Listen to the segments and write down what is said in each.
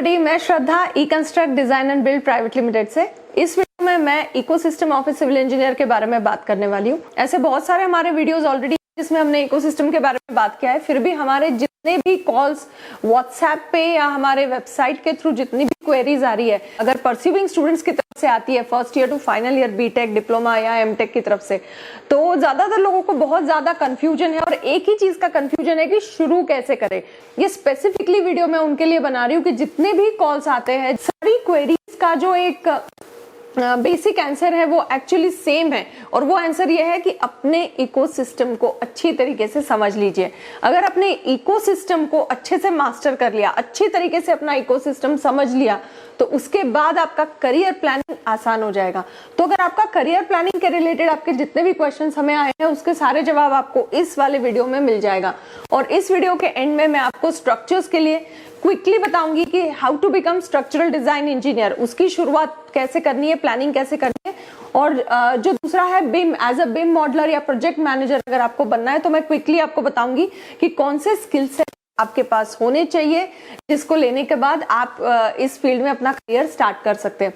Everybody, मैं Shraddha E construct design and build private limited से। इस वीडियो में मैं ecosystem of a civil engineer के बारे में बात करने वाली हूँ। ऐसे बहुत सारे हमारे वीडियोस ऑलरेडी जिसमें हमने इकोसिस्टम के बारे में बात किया है, फिर भी हमारे जितने भी कॉल्स व्हाट्सएप पे या हमारे वेबसाइट के थ्रू जितनी भी क्वेरीज आ रही है, अगर परस्यूइंग स्टूडेंट्स की तरफ से आती है, first year to final year BTech, diploma या एमटेक की तरफ से, तो ज्यादातर लोगों को बहुत ज्यादा कंफ्यूजन है और एक ही चीज का कंफ्यूजन है कि शुरू कैसे करें। ये स्पेसिफिकली वीडियो मैं उनके लिए बना रही हूँ कि जितने भी कॉल्स आते हैं, सारी क्वेरीज का जो एक बेसिक आंसर है वो एक्चुअली सेम है, और वो आंसर ये है कि अपने इकोसिस्टम को अच्छी तरीके से समझ लीजिए। अगर अपने इकोसिस्टम को अच्छे से मास्टर कर लिया, अच्छी तरीके से अपना इकोसिस्टम समझ लिया, तो उसके बाद आपका करियर प्लानिंग आसान हो जाएगा। तो अगर आपका करियर प्लानिंग के रिलेटेड आपके जितने भी क्वेश्चंस हमें आए हैं, उसके सारे जवाब आपको इस वाले वीडियो में मिल जाएगा। और इस वीडियो के एंड में मैं आपको स्ट्रक्चर्स के लिए क्विकली बताऊंगी कि how to become structural design engineer, उसकी शुरुआत कैसे करनी है, प्लानिंग कैसे करनी है। और जो दूसरा है बिम, एज अ बिम मॉडलर या प्रोजेक्ट मैनेजर अगर आपको बनना है, तो मैं क्विकली आपको बताऊंगी कि कौन से स्किल सेट आपके पास होने चाहिए, जिसको लेने के बाद आप इस फील्ड में अपना करियर स्टार्ट कर सकते हैं।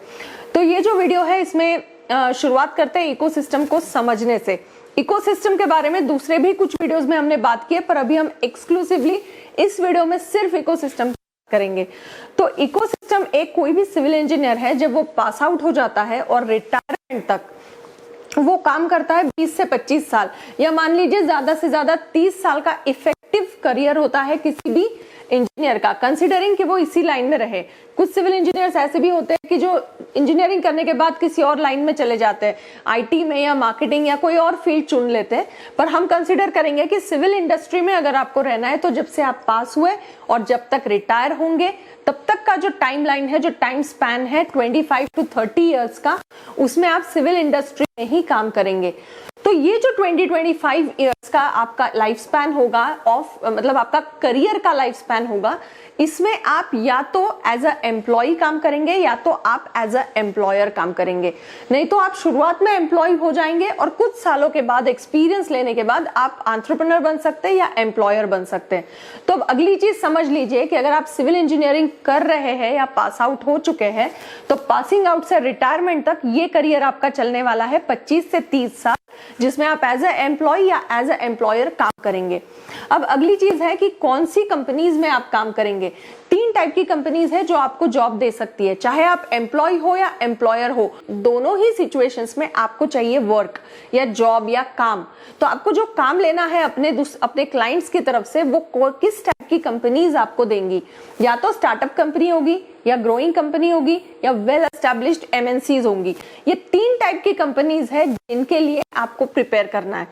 तो ये जो वीडियो है, इसमें शुरुआत करते हैं इकोसिस्टम को समझने से। इकोसिस्टम के बारे में दूसरे भी कुछ वीडियोस में हमने बात की है, पर अभी हम एक्सक्लूसिवली इस वीडियो में सिर्फ इकोसिस्टम करेंगे। तो इकोसिस्टम एक कोई भी सिविल इंजीनियर है, जब वो पास आउट हो जाता है और रिटायरमेंट तक वो काम करता है 20 से 25 साल, या मान लीजिए ज्यादा से ज्यादा 30 साल का इफेक्टिव करियर होता है किसी भी इंजीनियर का, कंसीडरिंग कि वो इसी लाइन में रहे। कुछ सिविल इंजीनियर्स ऐसे भी होते हैं कि जो इंजीनियरिंग करने के बाद किसी और लाइन में चले जाते हैं, आईटी में या मार्केटिंग या कोई और फील्ड चुन लेते हैं। पर हम कंसीडर करेंगे कि सिविल इंडस्ट्री में अगर आपको रहना है, तो जब से आप पास हुए और जब तक रिटायर होंगे, तब तक का जो टाइम लाइन है, जो टाइम स्पैन है 25 टू 30 इयर्स का, उसमें आप सिविल इंडस्ट्री में ही काम करेंगे। तो ये जो 20-25 इयर्स का आपका लाइफ स्पैन होगा, मतलब आपका करियर का लाइफ स्पैन होगा, इसमें आप या तो एज अ एम्प्लॉय काम करेंगे या तो आप एज अ एम्प्लॉयर काम करेंगे। नहीं तो आप शुरुआत में एम्प्लॉय हो जाएंगे और कुछ सालों के बाद, एक्सपीरियंस लेने के बाद, आप एंटरप्रेन्योर बन सकते हैं या एम्प्लॉयर बन सकते हैं। तो अब अगली चीज समझ लीजिए कि अगर आप सिविल इंजीनियरिंग कर रहे हैं या पास आउट हो चुके हैं, तो पासिंग आउट से रिटायरमेंट तक ये करियर आपका चलने वाला है 25 से 30 साल, जिसमें आप एज अ एम्प्लॉय या एज अ एम्प्लॉयर काम करेंगे। अब अगली चीज है कि कौन सी कंपनीज में आप काम करेंगे। 3 टाइप की कंपनीज है जो आपको जॉब दे सकती है, चाहे आप एम्प्लॉय हो या एम्प्लॉयर हो, दोनों ही सिचुएशंस में आपको चाहिए वर्क या जॉब या काम। तो आपको जो काम लेना है अपने क्लाइंट्स की तरफ से, वो किस टाइप की कंपनीज आपको देंगी। या तो स्टार्टअप कंपनी होगी, या ग्रोइंग कंपनी होगी, या वेल एस्टैब्लिश्ड एमएनसीज होंगी। ये 3 टाइप की कंपनीज है जिनके लिए आपको प्रिपेयर करना है।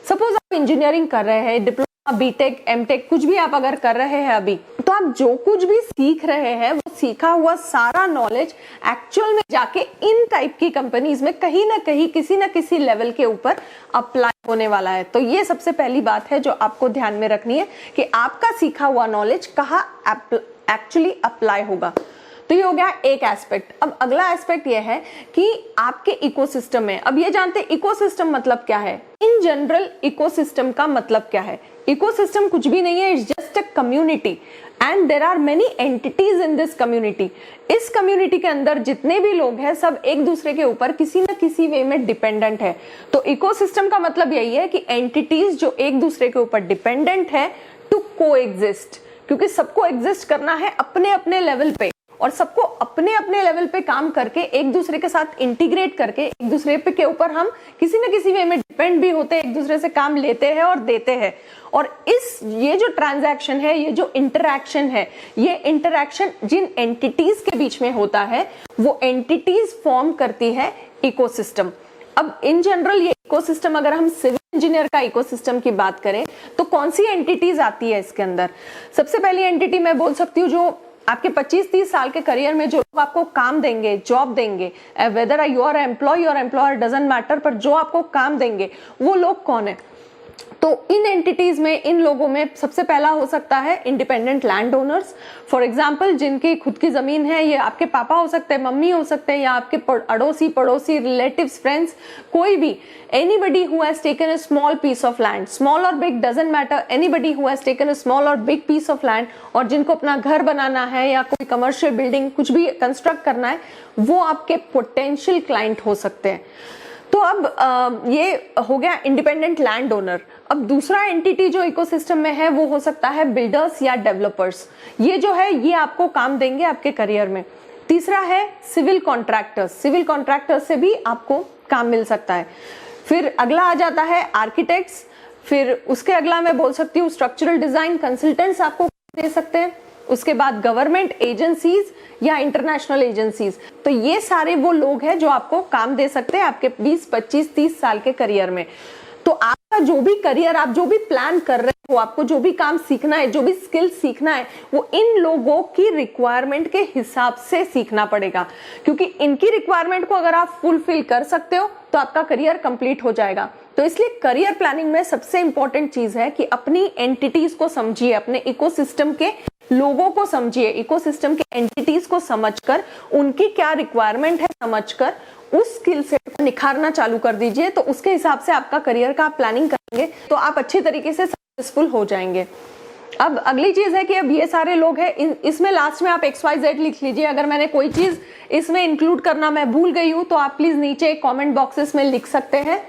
सपोज आप इंजीनियरिंग कर रहे हैं, डिप्लोमा, बीटेक, एमटेक, कुछ भी आप अगर कर रहे हैं अभी, तो आप जो कुछ भी सीख रहे हैं, वो सीखा हुआ सारा नॉलेज एक्चुअल में जाके इन टाइप की कंपनीज में कहीं ना कहीं, किसी ना किसी लेवल के ऊपर अप्लाई होने वाला है। तो ये सबसे पहली बात है जो आपको ध्यान में रखनी है कि आपका सीखा हुआ नॉलेज कहाँ एक्चुअली अप्लाई होगा। तो ये हो गया एक एस्पेक्ट। अब अगला एस्पेक्ट ये है कि आपके इकोसिस्टम में, अब ये जानते हैं इकोसिस्टम मतलब क्या है। इन जनरल इकोसिस्टम का मतलब क्या है? इकोसिस्टम कुछ भी नहीं है, it's just a community and there are many entities in this community. इस कम्युनिटी के अंदर जितने भी लोग हैं, सब एक दूसरे के ऊपर किसी न किसी वे में डिपेंडेंट है। तो इकोसिस्टम का मतलब यही है कि एंटिटीज जो एक दूसरे के ऊपर डिपेंडेंट है टू को एग्जिस्ट, क्योंकि सबको एग्जिस्ट करना है अपने अपने लेवल पे, और सबको अपने अपने लेवल पे काम करके एक दूसरे के साथ इंटीग्रेट करके एक दूसरे पे के ऊपर हम किसी न किसी वे में डिपेंड भी होते हैं, एक दूसरे से काम लेते हैं और देते हैं। और ये जो ट्रांजैक्शन है, ये जो इंटरैक्शन है, ये इंटरैक्शन जिन एंटिटीज के बीच में होता है, वो एंटिटीज फॉर्म करती है इकोसिस्टम। अब इन जनरल ये इकोसिस्टम, अगर हम सिविल इंजीनियर का इकोसिस्टम की बात करें, तो कौन सी एंटिटीज आती है इसके अंदर? सबसे पहली एंटिटी मैं बोल सकती हूँ, जो आपके 25-30 साल के करियर में जो लोग आपको काम देंगे, जॉब देंगे, वेदर यू आर एम्प्लॉय और एम्प्लॉयर डजंट मैटर, पर जो आपको काम देंगे वो लोग कौन है? तो इन एंटिटीज में, इन लोगों में सबसे पहला हो सकता है independent land owners. For example जिनकी खुद की जमीन है, ये आपके पापा हो सकते हैं, मम्मी हो सकते हैं, या आपके अड़ोसी पड़ोसी, रिलेटिव्स, फ्रेंड्स, कोई भी, anybody who has taken a small piece of land, small और big doesn't matter, anybody who has taken a small और बिग पीस ऑफ लैंड, और जिनको अपना घर बनाना है या कोई कमर्शियल बिल्डिंग कुछ भी कंस्ट्रक्ट करना है, वो आपके पोटेंशियल क्लाइंट हो सकते हैं। तो अब ये हो गया इंडिपेंडेंट लैंड ओनर। अब दूसरा एंटिटी जो इकोसिस्टम में है वो हो सकता है बिल्डर्स या डेवलपर्स। ये जो है ये आपको काम देंगे आपके करियर में। तीसरा है सिविल कॉन्ट्रैक्टर्स। सिविल कॉन्ट्रैक्टर्स से भी आपको काम मिल सकता है। फिर अगला आ जाता है आर्किटेक्ट्स। फिर उसके अगला मैं बोल सकती हूँ स्ट्रक्चरल डिजाइन कंसल्टेंट्स आपको दे सकते हैं। उसके बाद गवर्नमेंट एजेंसीज या इंटरनेशनल एजेंसीज। तो ये सारे वो लोग हैं जो आपको काम दे सकते हैं आपके 20, 25, 30 साल के करियर में। तो आपका जो भी करियर, आप जो भी प्लान कर रहे हो, आपको जो भी काम सीखना है, जो भी स्किल सीखना है, वो इन लोगों की रिक्वायरमेंट के हिसाब से सीखना पड़ेगा। क्योंकि इनकी रिक्वायरमेंट को अगर आप फुलफिल कर सकते हो तो आपका करियर कंप्लीट हो जाएगा। तो इसलिए करियर प्लानिंग में सबसे इंपॉर्टेंट चीज है कि अपनी एंटिटीज को समझिए, अपने इकोसिस्टम के लोगों को समझिए, इकोसिस्टम के एंटिटीज को समझकर उनकी क्या रिक्वायरमेंट है समझकर उस स्किल सेट को निखारना चालू कर दीजिए। तो उसके हिसाब से आपका करियर का आप प्लानिंग करेंगे तो आप अच्छी तरीके से सक्सेसफुल हो जाएंगे। अब अगली चीज है कि अब ये सारे लोग हैं, इसमें लास्ट में आप XYZ लिख लीजिए। अगर मैंने कोई चीज इसमें इंक्लूड करना मैं भूल गई हूं तो आप प्लीज नीचे कमेंट बॉक्सेस में लिख सकते हैं।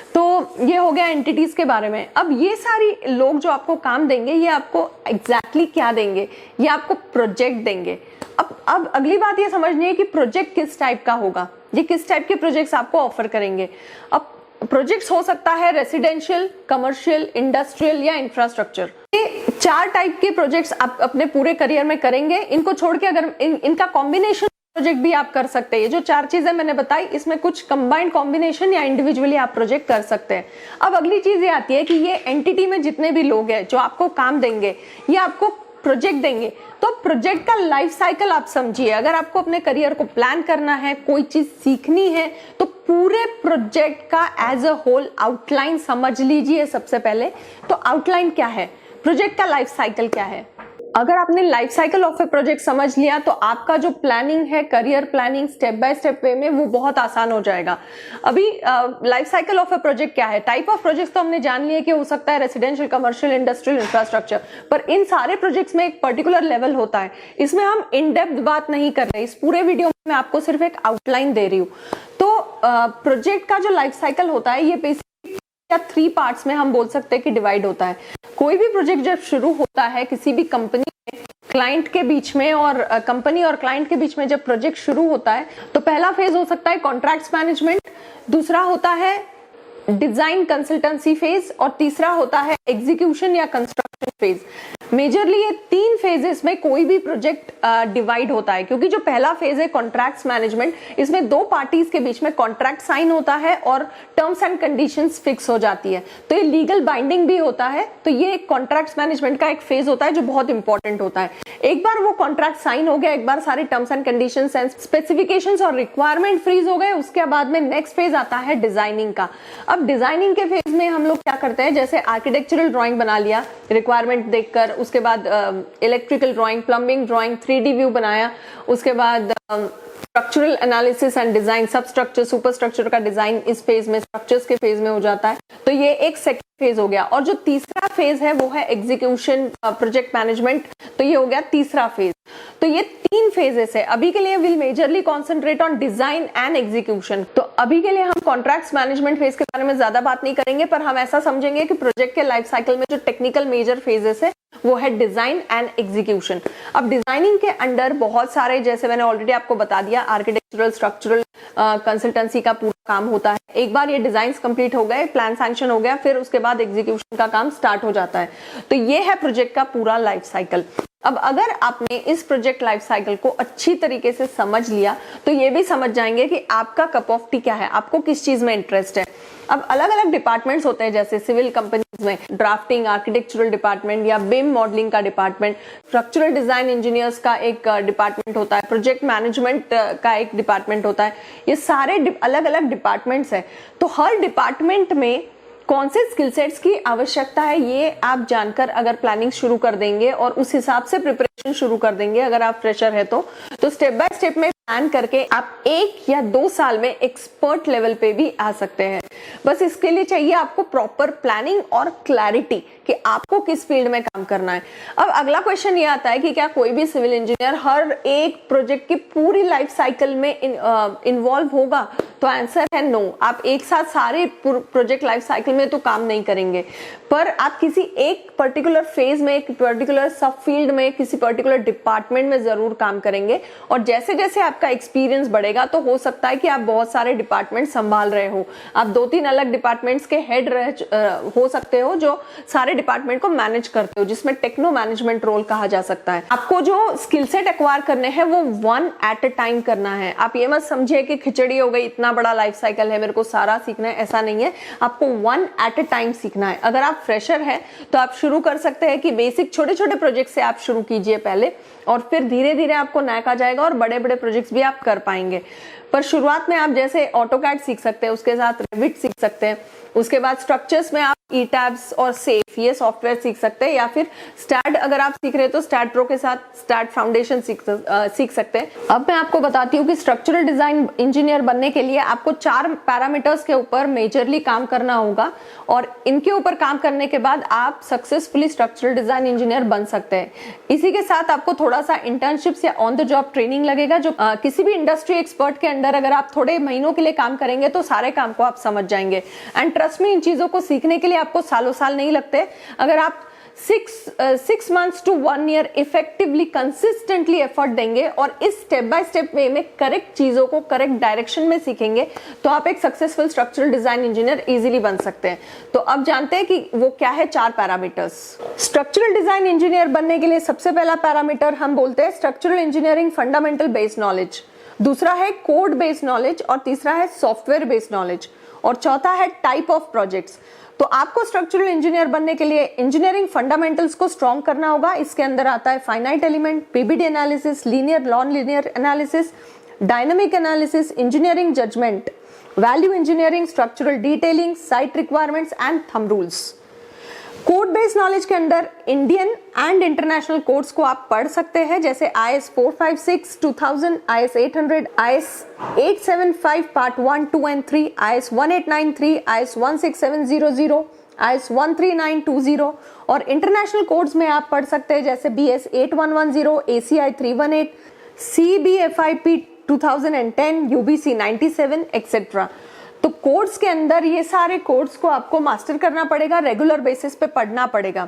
तो ये हो गया एंटिटीज के बारे में। अब ये सारी लोग जो आपको काम देंगे ये आपको एग्जैक्टली क्या देंगे, ये आपको प्रोजेक्ट देंगे। अब अगली बात ये समझनी है कि प्रोजेक्ट किस टाइप का होगा, ये किस टाइप के प्रोजेक्ट्स आपको ऑफर करेंगे। अब प्रोजेक्ट्स हो सकता है रेसिडेंशियल, कमर्शियल, इंडस्ट्रियल या इंफ्रास्ट्रक्चर। ये 4 टाइप के प्रोजेक्ट्स आप अपने पूरे करियर में करेंगे। इनको छोड़ के अगर इनका कॉम्बिनेशन प्रोजेक्ट भी आप कर सकते हैं। ये जो 4 चीजें मैंने बताई इसमें कुछ कंबाइंड कॉम्बिनेशन या इंडिविजुअली आप प्रोजेक्ट कर सकते हैं। अब अगली चीज ये आती है कि ये एंटिटी में जितने भी लोग हैं जो आपको काम देंगे, ये आपको प्रोजेक्ट देंगे। तो प्रोजेक्ट का लाइफ साइकिल आप समझिए। अगर आपको अपने करियर को प्लान करना है, कोई चीज सीखनी है, तो पूरे प्रोजेक्ट का एज अ होल आउटलाइन समझ लीजिए। सबसे पहले तो आउटलाइन क्या है, प्रोजेक्ट का लाइफ साइकिल क्या है। अगर आपने life cycle of a project समझ लिया तो आपका जो प्लानिंग है, career planning step by step way में, वो बहुत आसान हो जाएगा। अभी life cycle of a project क्या है, टाइप ऑफ प्रोजेक्ट्स तो हमने जान लिए कि हो सकता है रेसिडेंशियल, कमर्शियल, इंडस्ट्रियल, इंफ्रास्ट्रक्चर, पर इन सारे प्रोजेक्ट्स में एक पर्टिकुलर लेवल होता है। इसमें हम इन डेप्थ बात नहीं कर रहे, इस पूरे वीडियो में मैं आपको सिर्फ एक आउटलाइन दे रही हूँ। तो प्रोजेक्ट का जो लाइफ साइकिल होता है ये बेसिकली या 3 पार्ट्स में हम बोल सकते हैं कि डिवाइड होता है। कोई भी प्रोजेक्ट जब शुरू होता है किसी भी कंपनी में, क्लाइंट के बीच में और कंपनी और क्लाइंट के बीच में जब प्रोजेक्ट शुरू होता है तो पहला फेज हो सकता है कॉन्ट्रैक्ट्स मैनेजमेंट, दूसरा होता है डिजाइन कंसल्टेंसी फेज और तीसरा होता है एग्जीक्यूशन या कंस्ट्रक्शन फेज। मेजरली ये 3 फेजेस में कोई भी प्रोजेक्ट डिवाइड होता है। क्योंकि जो पहला फेज है कॉन्ट्रैक्ट्स मैनेजमेंट, इसमें 2 पार्टीज के बीच में कॉन्ट्रैक्ट साइन होता है और टर्म्स एंड कंडीशंस फिक्स हो जाती है, तो ये लीगल बाइंडिंग भी होता है। तो ये एक कॉन्ट्रैक्ट्स मैनेजमेंट का एक फेज होता है जो बहुत इंपॉर्टेंट होता है। एक बार वो कॉन्ट्रैक्ट साइन हो गया, एक बार सारे terms and conditions and specifications और रिक्वायरमेंट फ्रीज हो गए, उसके बाद में नेक्स्ट फेज आता है डिजाइनिंग का। अब डिजाइनिंग के फेज में हम लोग क्या करते हैं, जैसे आर्किटेक्चरल ड्राइंग बना लिया रिक्वायरमेंट देखकर, उसके बाद electrical drawing, plumbing drawing, 3D view बनाया, उसके बाद स्ट्रक्चरल एनालिसिस एंड डिजाइन, सब स्ट्रक्चर, सुपर स्ट्रक्चर का डिजाइन इस फेज में, स्ट्रक्चर्स के फेज में हो जाता है। तो ये एक सेकंड फेज हो गया। और जो तीसरा फेज है वो है एग्जीक्यूशन, प्रोजेक्ट मैनेजमेंट, तो ये हो गया तीसरा फेज। तो ये 3 फेजेस है। अभी के लिए will majorly concentrate on design and execution. तो अभी के लिए हम कॉन्ट्रैक्ट्स मैनेजमेंट फेज के बारे में ज्यादा बात नहीं करेंगे, पर हम ऐसा समझेंगे कि प्रोजेक्ट के लाइफ साइकिल में जो टेक्निकल मेजर फेजेस है वो है डिजाइन एंड एग्जीक्यूशन। अब डिजाइनिंग के अंडर बहुत सारे, जैसे मैंने ऑलरेडी आपको बता दिया, आर्किटेक्चरल, स्ट्रक्चरल, कंसल्टेंसी का पूरा काम होता है। एक बार ये डिजाइन्स कंप्लीट हो गए, प्लान सैंक्शन हो गया, फिर उसके बाद एग्जीक्यूशन का काम स्टार्ट हो जाता है। तो ये है प्रोजेक्ट का पूरा लाइफ साइकिल। अब अगर आपने इस प्रोजेक्ट लाइफ साइकिल को अच्छी तरीके से समझ लिया तो ये भी समझ जाएंगे कि आपका कप ऑफ टी क्या है, आपको किस चीज में इंटरेस्ट है। अब अलग अलग डिपार्टमेंट्स होते हैं, जैसे सिविल कंपनीज में ड्राफ्टिंग, आर्किटेक्चरल डिपार्टमेंट या बिम मॉडलिंग का डिपार्टमेंट, स्ट्रक्चरल डिजाइन इंजीनियर्स का एक डिपार्टमेंट होता है, प्रोजेक्ट मैनेजमेंट का एक डिपार्टमेंट होता है। ये सारे अलग अलग डिपार्टमेंट्स है। तो हर डिपार्टमेंट में कौन से स्किल सेट्स की आवश्यकता है ये आप जानकर अगर प्लानिंग शुरू कर देंगे और उस हिसाब से प्रिपरेशन शुरू कर देंगे, अगर आप फ्रेशर है तो स्टेप बाय स्टेप में प्लान करके आप 1 या 2 साल में एक्सपर्ट लेवल पे भी आ सकते हैं। बस इसके लिए चाहिए आपको प्रॉपर प्लानिंग और क्लैरिटी कि आपको किस फील्ड में काम करना है। अब अगला क्वेश्चन ये आता है कि क्या कोई भी सिविल इंजीनियर हर एक प्रोजेक्ट की पूरी लाइफ साइकिल में इन्वॉल्व होगा? तो आंसर है नो। आप एक साथ सारे प्रोजेक्ट लाइफ साइकिल में तो काम नहीं करेंगे, पर आप किसी एक पर्टिकुलर फेज में, एक पर्टिकुलर सब फील्ड में, किसी पर्टिकुलर डिपार्टमेंट में जरूर काम करेंगे। और जैसे जैसे आपका एक्सपीरियंस बढ़ेगा तो हो सकता है कि आप बहुत सारे डिपार्टमेंट संभाल रहे हो, आप 2-3 अलग डिपार्टमेंट्स के हेड हो सकते हो जो सारे डिपार्टमेंट को मैनेज करते हो, जिसमें टेक्नो मैनेजमेंट रोल कहा जा सकता है। आपको जो स्किल सेट एक्वायर करने हैं वो 1 एट अ टाइम करना है। आप ये मत समझिए कि खिचड़ी हो गई, इतना बड़ा लाइफ साइकिल है, मेरे को सारा सीखना है, ऐसा नहीं है। आपको 1 एट अ टाइम सीखना है। अगर आप फ्रेशर है तो आप शुरू कर सकते हैं कि बेसिक छोटे छोटे प्रोजेक्ट से आप शुरू कीजिए पहले, और फिर धीरे धीरे आपको नैक आ जाएगा और बड़े बड़े प्रोजेक्ट्स भी आप कर पाएंगे। पर शुरुआत में आप जैसे ऑटोकैड सीख सकते हैं, उसके साथ रेविट सीख सकते हैं, उसके बाद स्ट्रक्चर्स में आप ईटैब्स और सेफ ये सॉफ्टवेयर सीख सकते हैं, या फिर स्टैट अगर आप सीख रहे हैं तो स्टैट प्रो के साथ स्टैट फाउंडेशन सीख सकते हैं। अब मैं आपको बताती हूँ कि स्ट्रक्चरल डिजाइन इंजीनियर बनने के लिए आपको 4 पैरामीटर्स के ऊपर मेजरली काम करना होगा, और इनके ऊपर काम करने के बाद आप सक्सेसफुली स्ट्रक्चरल डिजाइन इंजीनियर बन सकते हैं। इसी के साथ आपको थोड़ा सा इंटर्नशिप्स या ऑन द जॉब ट्रेनिंग लगेगा, जो किसी भी इंडस्ट्री एक्सपर्ट के अंडर अगर आप थोड़े महीनों के लिए काम करेंगे तो सारे काम को आप समझ जाएंगे। एंड ट्रस्ट में इन चीजों को सीखने के लिए आपको सालों साल नहीं लगते। अगर आप 6 months to 1 year effectively consistently effort देंगे और इस स्टेप बाय स्टेप वे में करेक्ट चीजों को करेक्ट डायरेक्शन में सीखेंगे तो आप एक successful structural design engineer easily बन सकते हैं। तो अब जानते हैं कि वो क्या है 4 पैरामीटर्स। स्ट्रक्चरल डिजाइन इंजीनियर बनने के लिए सबसे पहला पैरामीटर हम बोलते हैं structural engineering fundamental based knowledge, दूसरा है कोड बेस्ड नॉलेज, और तीसरा है सॉफ्टवेयर बेस्ड नॉलेज, और चौथा है टाइप ऑफ प्रोजेक्ट्स। तो आपको स्ट्रक्चरल इंजीनियर बनने के लिए इंजीनियरिंग फंडामेंटल्स को स्ट्रॉन्ग करना होगा। इसके अंदर आता है finite element, PBD analysis, linear non linear analysis, dynamic analysis, engineering judgement, value engineering, structural detailing, site requirements and thumb rules. Code based knowledge के अंदर इंडियन एंड इंटरनेशनल कोड्स को आप पढ़ सकते हैं, जैसे IS 456 2000, IS 800, IS 875 part 1, 2 and 3, IS 1893, IS 16700, IS 13920, और international codes में आप पढ़ सकते हैं जैसे BS 8110, ACI 318, CBFIP 2010, UBC 97 etcetera. तो कोड्स के अंदर ये सारे कोड्स को आपको मास्टर करना पड़ेगा, रेगुलर बेसिस पे पढ़ना पड़ेगा।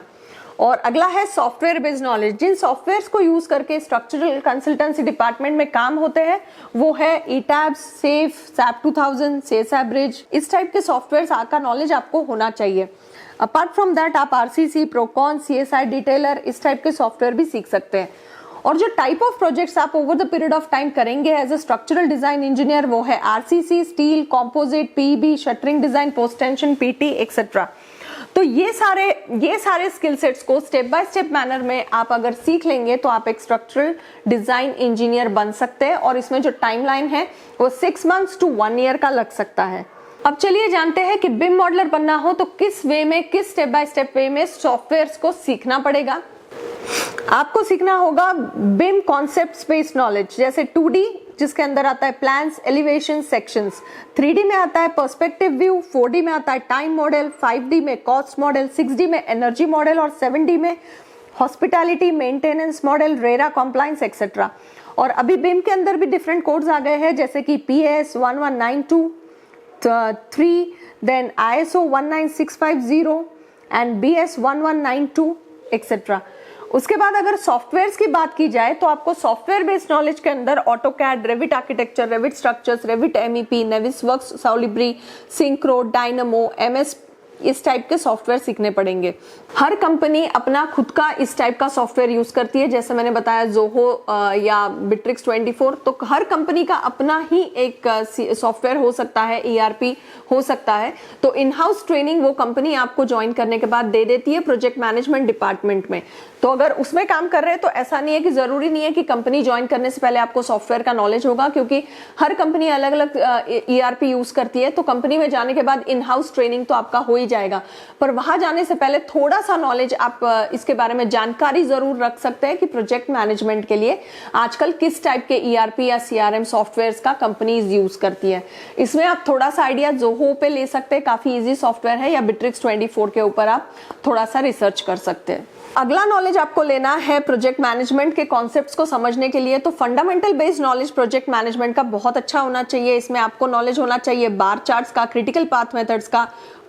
और अगला है सॉफ्टवेयर बेस्ड नॉलेज। जिन सॉफ्टवेयर्स को यूज करके स्ट्रक्चरल कंसल्टेंसी डिपार्टमेंट में काम होते हैं वो है ईटैब्स, सेफ, SAP 2000, सेसाप ब्रिज, इस टाइप के सॉफ्टवेयर्स का नॉलेज आपको होना चाहिए। अपार्ट फ्रॉम दैट आप RCC, प्रोकॉन, CSI डिटेलर इस टाइप के सॉफ्टवेयर भी सीख सकते हैं। और जो टाइप ऑफ प्रोजेक्ट्स आप over the period of time करेंगे as a structural design engineer वो है RCC, steel, composite, PEB, shuttering design, post tension, PT etcetera. तो ये सारे स्किल सेट्स को स्टेप बाय स्टेप मैनर में आप अगर सीख लेंगे तो आप एक स्ट्रक्चरल डिजाइन इंजीनियर बन सकते हैं, और इसमें जो टाइमलाइन है वो 6 months to 1 year का लग सकता है। अब चलिए जानते हैं कि बिम मॉडलर बनना हो तो किस वे में, किस स्टेप बाय स्टेप वे में सॉफ्टवेयर्स को सीखना पड़ेगा। आपको सीखना होगा बिम कॉन्सेप्ट स्पेस नॉलेज, जैसे 2D जिसके अंदर आता है प्लान्स, एलिवेशन, सेक्शंस, 3D में आता है पर्सपेक्टिव व्यू, 4D में आता है टाइम मॉडल, 5D में कॉस्ट मॉडल, 6D में एनर्जी मॉडल, और 7D में hospitality maintenance model, RERA compliance etcetera. और अभी बिम के अंदर भी डिफरेंट कोड्स आ गए हैं जैसे कि PS 1192 3, then ISO 19650 and BS 1192 etcetera. उसके बाद अगर सॉफ्टवेयर्स की बात की जाए तो आपको सॉफ्टवेयर बेस्ड नॉलेज के अंदर AutoCAD, Revit architecture, Revit structures, Revit MEP, Navisworks, Solibri, Synchro, Dynamo, MS इस टाइप के सॉफ्टवेयर सीखने पड़ेंगे। हर कंपनी अपना खुद का इस टाइप का सॉफ्टवेयर यूज करती है, जैसे मैंने बताया जोहो या बिट्रिक्स 24, तो हर कंपनी का अपना ही एक सॉफ्टवेयर हो सकता है, ERP हो सकता है। तो इन हाउस ट्रेनिंग वो कंपनी आपको ज्वाइन करने के बाद दे देती है प्रोजेक्ट मैनेजमेंट डिपार्टमेंट में। तो अगर उसमें काम कर रहे हैं तो ऐसा नहीं है कि जरूरी नहीं है कि कंपनी ज्वाइन करने से पहले आपको सॉफ्टवेयर का नॉलेज होगा, क्योंकि हर कंपनी अलग अलग ERP यूज करती है। तो कंपनी में जाने के बाद इन हाउस ट्रेनिंग तो आपका हो ही जाएगा, पर वहां जाने से पहले थोड़ा सा नॉलेज आप इसके बारे में जानकारी जरूर रख सकते हैं कि प्रोजेक्ट मैनेजमेंट के लिए आजकल किस टाइप के ERP या CRM सॉफ्टवेयर्स का कंपनीज यूज करती है। इसमें आप थोड़ा सा आइडिया जोहो पे ले सकते हैं, काफी इजी सॉफ्टवेयर है, या बिट्रिक्स 24 के ऊपर आप थोड़ा सा रिसर्च कर सकते हैं। अगला नॉलेज आपको लेना है प्रोजेक्ट मैनेजमेंट के कॉन्सेप्ट्स को समझने के लिए, तो fundamental based knowledge project management का बहुत अच्छा होना चाहिए। इसमें आपको नॉलेज होना चाहिए बार चार्ट्स का, क्रिटिकल पाथ मेथड्स का,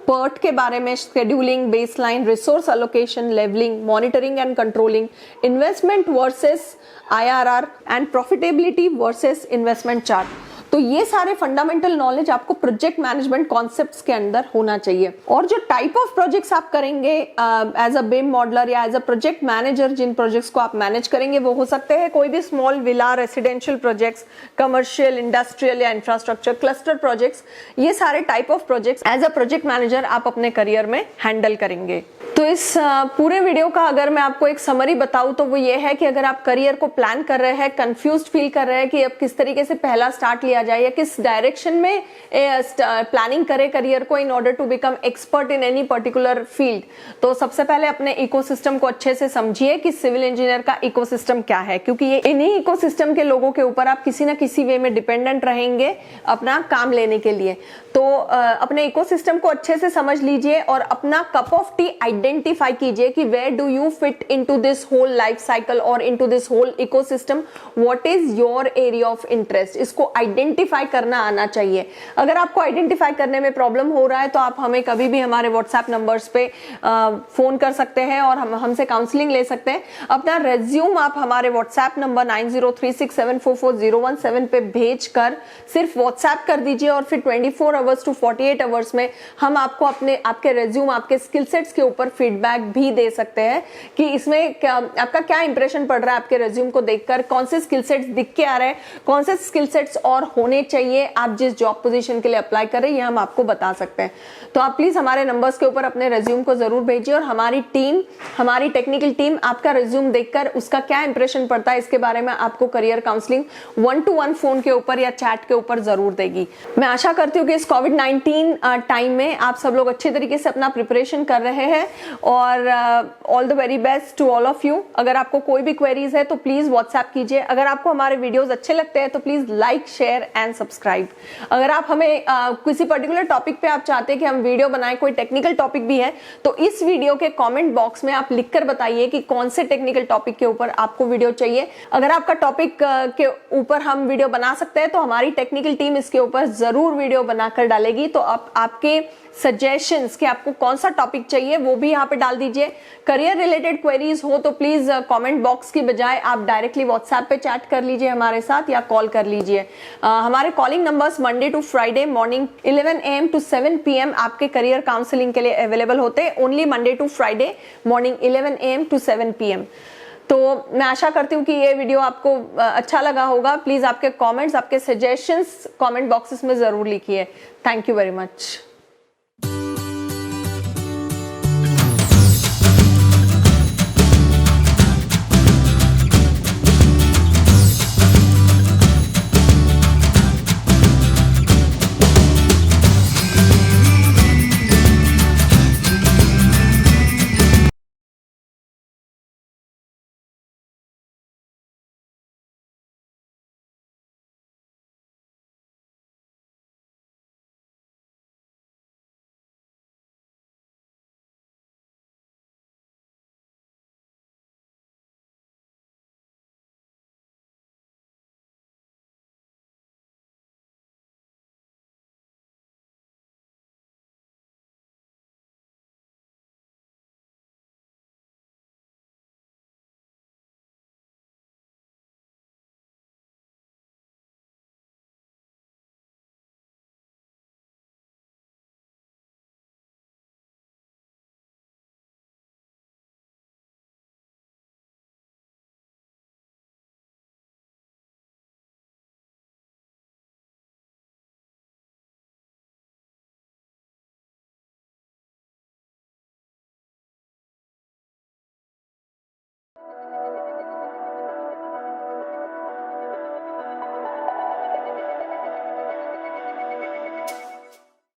PERT के बारे में, scheduling, baseline, resource allocation, levelling, monitoring and controlling, investment versus IRR and profitability versus investment chart. तो ये सारे फंडामेंटल नॉलेज आपको प्रोजेक्ट मैनेजमेंट कॉन्सेप्ट्स के अंदर होना चाहिए। और जो टाइप ऑफ प्रोजेक्ट्स आप करेंगे एज अ BIM मॉडलर या एज अ प्रोजेक्ट मैनेजर, जिन प्रोजेक्ट्स को आप मैनेज करेंगे वो हो सकते हैं कोई भी small villa, residential projects, commercial, industrial या इंफ्रास्ट्रक्चर, क्लस्टर प्रोजेक्ट्स। ये सारे type of projects as a project manager आप अपने करियर में हैंडल करेंगे। तो इस पूरे वीडियो का अगर मैं आपको एक समरी बताऊं तो वो ये है कि अगर आप करियर को प्लान कर रहे हैं, कंफ्यूज्ड फील कर रहे हैं कि अब किस तरीके से पहला स्टार्ट लिया जाए या किस डायरेक्शन में प्लानिंग करें करियर को in order to become expert in any particular field, तो सबसे पहले अपने इकोसिस्टम को अच्छे से समझिए कि सिविल इंजीनियर का इकोसिस्टम क्या है, क्योंकि ये इन्हीं इकोसिस्टम के लोगों के ऊपर आप किसी ना किसी वे में डिपेंडेंट रहेंगे अपना काम लेने के लिए। तो अपने इकोसिस्टम को अच्छे से समझ लीजिए और अपना कप ऑफ टी आइडेंटिफाई कीजिए कि where do you fit into this whole life cycle और into this whole ecosystem, what is your area of interest. इसको आइडेंटिफाई करना आना चाहिए। अगर आपको आइडेंटिफाई करने में प्रॉब्लम हो रहा है तो आप हमें कभी भी हमारे व्हाट्सएप नंबर्स पे फोन कर सकते हैं और हमसे काउंसलिंग ले सकते हैं। अपना रेज्यूम आप हमारे व्हाट्सएप नंबर 9036744017 पे भेज कर सिर्फ व्हाट्सएप कर दीजिए और फिर 24 आवर्स टू 48 आवर्स में हम आपको आपके रेज्यूम, आपके स्किल सेट्स के ऊपर फीडबैक भी दे सकते हैं कि इसमें आपका क्या इंप्रेशन पड़ रहा है आपके रेज्यूम को देखकर, कौन से स्किल सेट्स दिख के आ रहे हैं, कौन से स्किल सेट्स और होने चाहिए आप जिस जॉब पोजीशन के लिए अप्लाई कर रहे हैं, ये हम आपको बता सकते हैं। तो आप प्लीज हमारे नंबर्स के ऊपर अपने रेज्यूम को जरूर भेजिए और हमारी टेक्निकल टीम आपका रेज्यूम देखकर उसका क्या इंप्रेशन पड़ता है इसके बारे में आपको करियर काउंसलिंग 1-to-1 फोन के ऊपर या चैट के ऊपर जरूर देगी। मैं आशा करती हूँ कि इस कोविड-19 टाइम में आप सब लोग अच्छे तरीके से अपना प्रिपरेशन कर रहे हैं और all the very best to all of you. अगर आपको कोई भी क्वेरीज है तो प्लीज व्हाट्सएप कीजिए। अगर आपको हमारे वीडियोस अच्छे लगते हैं तो please like, share and subscribe. अगर आप हमें किसी पर्टिकुलर टॉपिक पे आप चाहते हैं कि हम वीडियो बनाएं, कोई टेक्निकल टॉपिक भी है, तो इस वीडियो के कमेंट बॉक्स में आप लिखकर बताइए कि कौन से टेक्निकल टॉपिक के ऊपर आपको वीडियो चाहिए। अगर आपका टॉपिक के ऊपर हम वीडियो बना सकते हैं तो हमारी टेक्निकल टीम इसके ऊपर जरूर वीडियो बनाकर डालेगी। तो आप आपके सजेशंस कि आपको कौन सा टॉपिक चाहिए वो भी यहाँ पे डाल दीजिए। करियर रिलेटेड क्वेरीज हो तो प्लीज कमेंट बॉक्स की बजाय आप डायरेक्टली व्हाट्सएप पे चैट कर लीजिए हमारे साथ या कॉल कर लीजिए। हमारे calling numbers Monday to Friday morning 11 AM to 7 PM आपके करियर काउंसलिंग के लिए अवेलेबल होते हैं। Only Monday to Friday morning 11 AM to 7 PM। तो मैं आशा करती हूँ कि ये वीडियो आपको अच्छा लगा होगा। प्लीज आपके कमेंट्स, आपके सजेशंस कमेंट बॉक्सेस में जरूर लिखिए। Thank you very much.